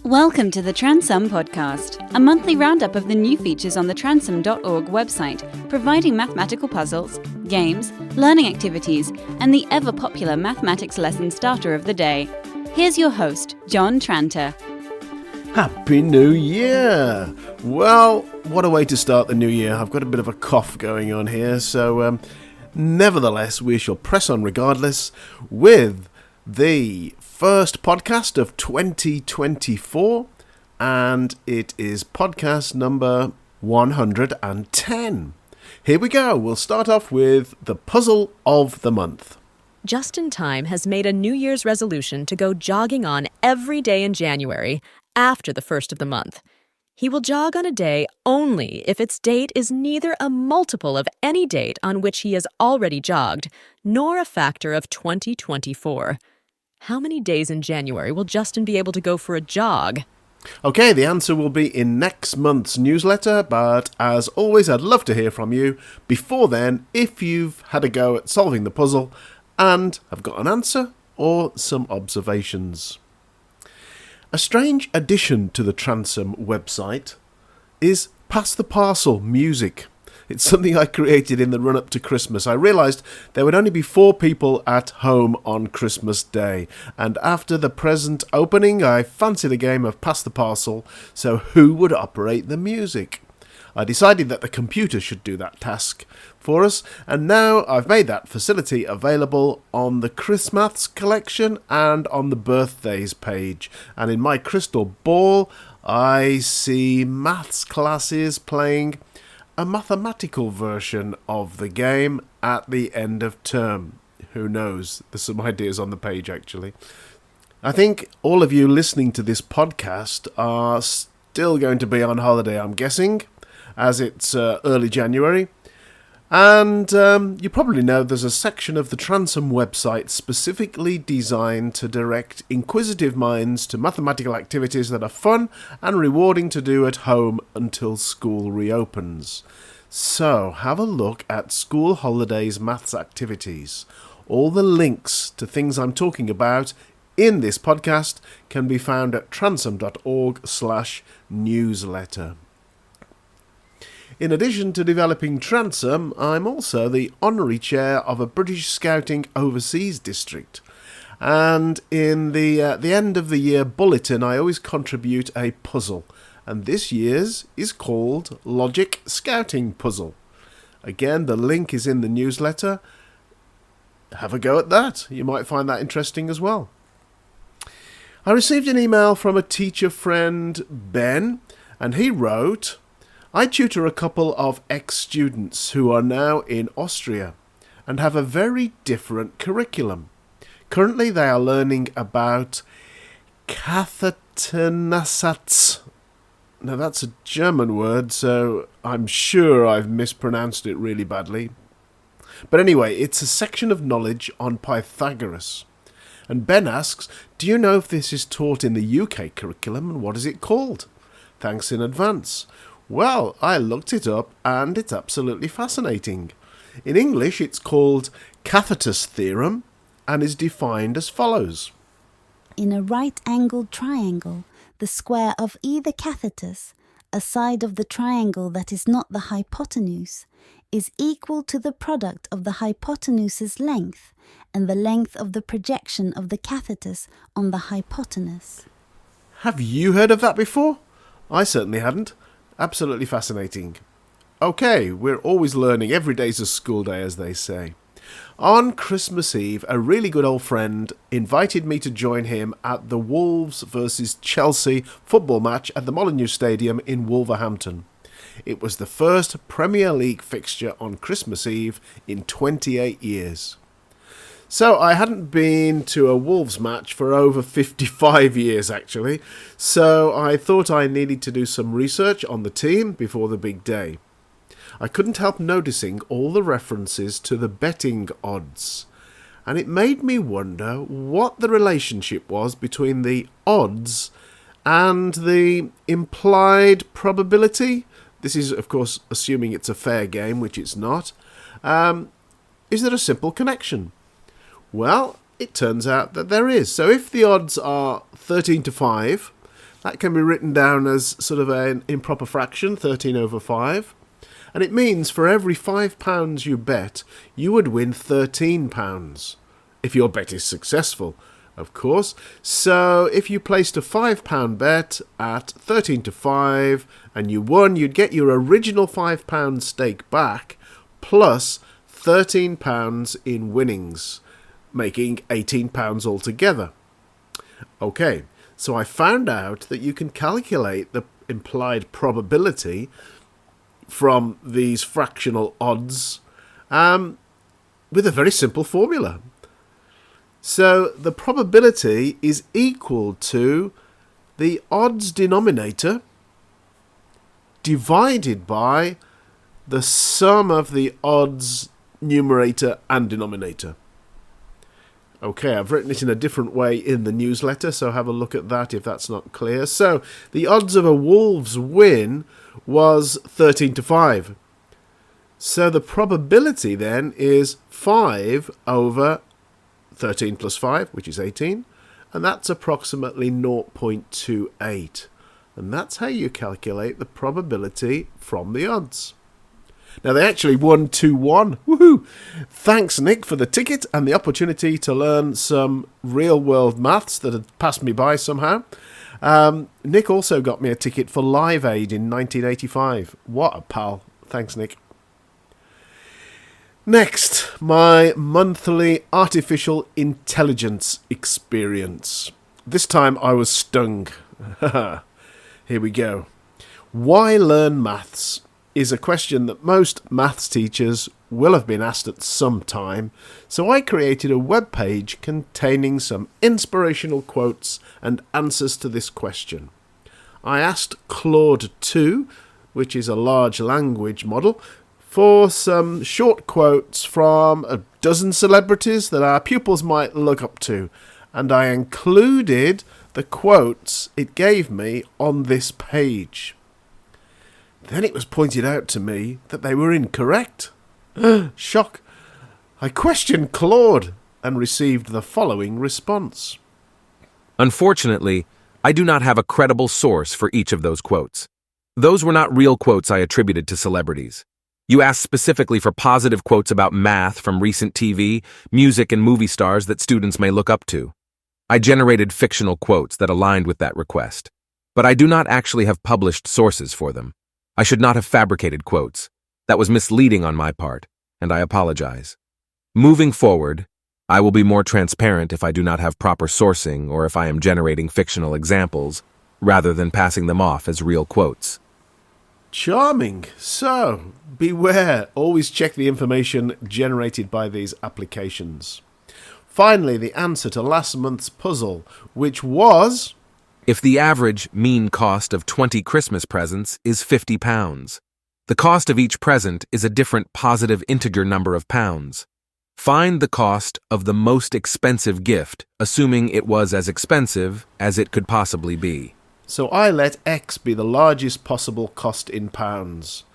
Welcome to the Transum Podcast, a monthly roundup of the new features on the transum.org website, providing mathematical puzzles, games, learning activities, and the ever-popular mathematics lesson starter of the day. Here's your host, John Tranter. Happy New Year! Well, what a way to start the new year. I've got a bit of a cough going on here, so nevertheless, we shall press on regardless with the first podcast of 2024, and it is podcast number 110. Here we go. We'll start off with the puzzle of the month. Justin Time has made a New Year's resolution to go jogging on every day in January after the first of the month. He will jog on a day only if its date is neither a multiple of any date on which he has already jogged, nor a factor of 2024. How many days in January will Justin be able to go for a jog? Okay, the answer will be in next month's newsletter, but as always, I'd love to hear from you before then if you've had a go at solving the puzzle and have got an answer or some observations. A strange addition to the Transum website is Pass the Parcel music. It's something I created in the run-up to Christmas. I realised there would only be 4 people at home on Christmas Day, and after the present opening I fancied a game of Pass the Parcel, so who would operate the music? I decided that the computer should do that task for us, and now I've made that facility available on the Christmas collection and on the birthdays page. And in my crystal ball, I see maths classes playing a mathematical version of the game at the end of term. Who knows? There's some ideas on the page, actually. I think all of you listening to this podcast are still going to be on holiday, I'm guessing, as it's early January. And you probably know there's a section of the Transum website specifically designed to direct inquisitive minds to mathematical activities that are fun and rewarding to do at home until school reopens. So have a look at school holidays maths activities. All the links to things I'm talking about in this podcast can be found at transum.org/newsletter. In addition to developing Transum, I'm also the honorary chair of a British Scouting Overseas District. And in the end of the year bulletin, I always contribute a puzzle. And this year's is called Logic Scouting Puzzle. Again, the link is in the newsletter. Have a go at that. You might find that interesting as well. I received an email from a teacher friend, Ben, and he wrote, I tutor a couple of ex-students who are now in Austria and have a very different curriculum. Currently they are learning about Kathetersatz. Now that's a German word, so I'm sure I've mispronounced it really badly. But anyway, it's a section of knowledge on Pythagoras. And Ben asks, do you know if this is taught in the UK curriculum and what is it called? Thanks in advance. Well, I looked it up and it's absolutely fascinating. In English, it's called Cathetus theorem and is defined as follows. In a right-angled triangle, the square of either cathetus, a side of the triangle that is not the hypotenuse, is equal to the product of the hypotenuse's length and the length of the projection of the cathetus on the hypotenuse. Have you heard of that before? I certainly hadn't. Absolutely fascinating. Okay, we're always learning. Every day's a school day, as they say. On Christmas Eve, a really good old friend invited me to join him at the Wolves versus Chelsea football match at the Molineux Stadium in Wolverhampton. It was the first Premier League fixture on Christmas Eve in 28 years. So I hadn't been to a Wolves match for over 55 years, actually, so I thought I needed to do some research on the team before the big day. I couldn't help noticing all the references to the betting odds, and it made me wonder what the relationship was between the odds and the implied probability. This is, of course, assuming it's a fair game, which it's not. Is there a simple connection? Well, it turns out that there is. So if the odds are 13 to 5, That can be written down as sort of an improper fraction, 13 over 5. And it means for every £5 you bet, you would win £13. If your bet is successful, of course. So if you placed a £5 bet at 13 to 5 and you won, you'd get your original £5 stake back plus £13 in winnings, making £18 altogether. Okay, so I found out that you can calculate the implied probability from these fractional odds with a very simple formula. So the probability is equal to the odds denominator divided by the sum of the odds numerator and denominator. Okay, I've written it in a different way in the newsletter, so have a look at that if that's not clear. So the odds of a Wolves win was 13 to 5. So the probability then is 5 over 13 plus 5, which is 18, and that's approximately 0.28. And that's how you calculate the probability from the odds. Now, they actually won 2-1. Woohoo! Thanks, Nick, for the ticket and the opportunity to learn some real-world maths that had passed me by somehow. Nick also got me a ticket for Live Aid in 1985. What a pal. Thanks, Nick. Next, my monthly artificial intelligence experience. This time I was stung. Here we go. Why learn maths is a question that most maths teachers will have been asked at some time, so I created a web page containing some inspirational quotes and answers to this question. I asked Claude 2, which is a large language model, for some short quotes from a dozen celebrities that our pupils might look up to, and I included the quotes it gave me on this page. Then it was pointed out to me that they were incorrect. Shock. I questioned Claude and received the following response. Unfortunately, I do not have a credible source for each of those quotes. Those were not real quotes I attributed to celebrities. You asked specifically for positive quotes about math from recent TV, music, and movie stars that students may look up to. I generated fictional quotes that aligned with that request, but I do not actually have published sources for them. I should not have fabricated quotes. That was misleading on my part, and I apologize. Moving forward, I will be more transparent if I do not have proper sourcing or if I am generating fictional examples, rather than passing them off as real quotes. Charming. So, beware. Always check the information generated by these applications. Finally, the answer to last month's puzzle, which was... If the average mean cost of 20 Christmas presents is £50, the cost of each present is a different positive integer number of pounds. Find the cost of the most expensive gift, assuming it was as expensive as it could possibly be. So I let X be the largest possible cost in pounds.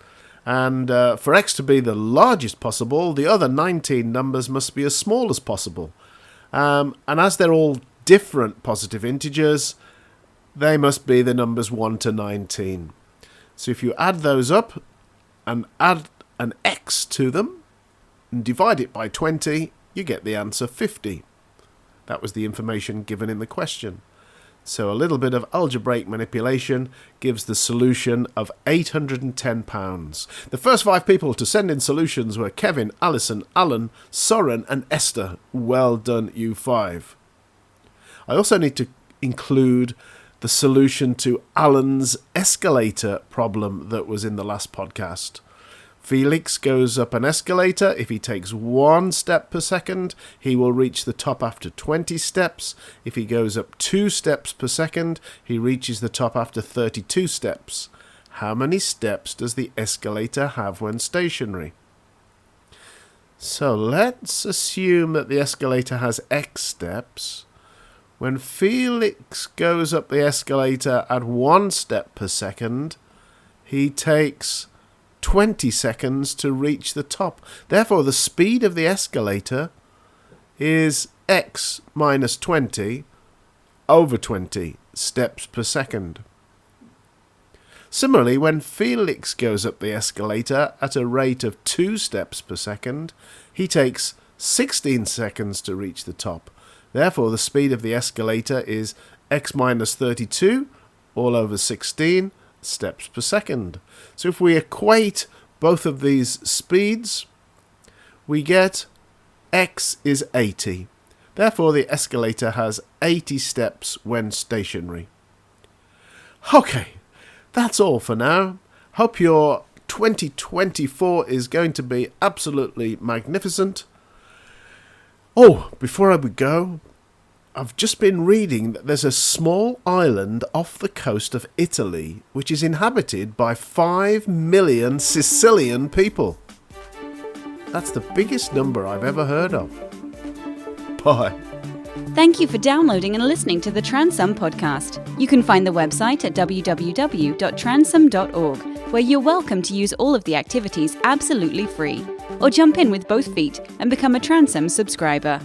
And for X to be the largest possible, the other 19 numbers must be as small as possible. And as they're all different positive integers, they must be the numbers 1 to 19. So if you add those up and add an X to them and divide it by 20, you get the answer 50. That was the information given in the question. So a little bit of algebraic manipulation gives the solution of £810. The first 5 people to send in solutions were Kevin, Alison, Alan, Soren and Esther. Well done, you 5. I also need to include the solution to Alan's escalator problem that was in the last podcast. Felix goes up an escalator. If he takes 1 step per second, he will reach the top after 20 steps. If he goes up 2 steps per second, he reaches the top after 32 steps. How many steps does the escalator have when stationary? So let's assume that the escalator has X steps. When Felix goes up the escalator at 1 step per second, he takes 20 seconds to reach the top. Therefore, the speed of the escalator is X minus 20 over 20. steps per second. Similarly, when Felix goes up the escalator at a rate of 2 steps per second, he takes 16 seconds to reach the top. Therefore, the speed of the escalator is x minus 32 all over 16 steps per second. So if we equate both of these speeds, we get x is 80. Therefore, the escalator has 80 steps when stationary. Okay, that's all for now. Hope your 2024 is going to be absolutely magnificent. Oh, before I would go, I've just been reading that there's a small island off the coast of Italy which is inhabited by 5 million Sicilian people. That's the biggest number I've ever heard of. Bye. Thank you for downloading and listening to the Transum podcast. You can find the website at www.transum.org, where you're welcome to use all of the activities absolutely free. Or jump in with both feet and become a Transum subscriber.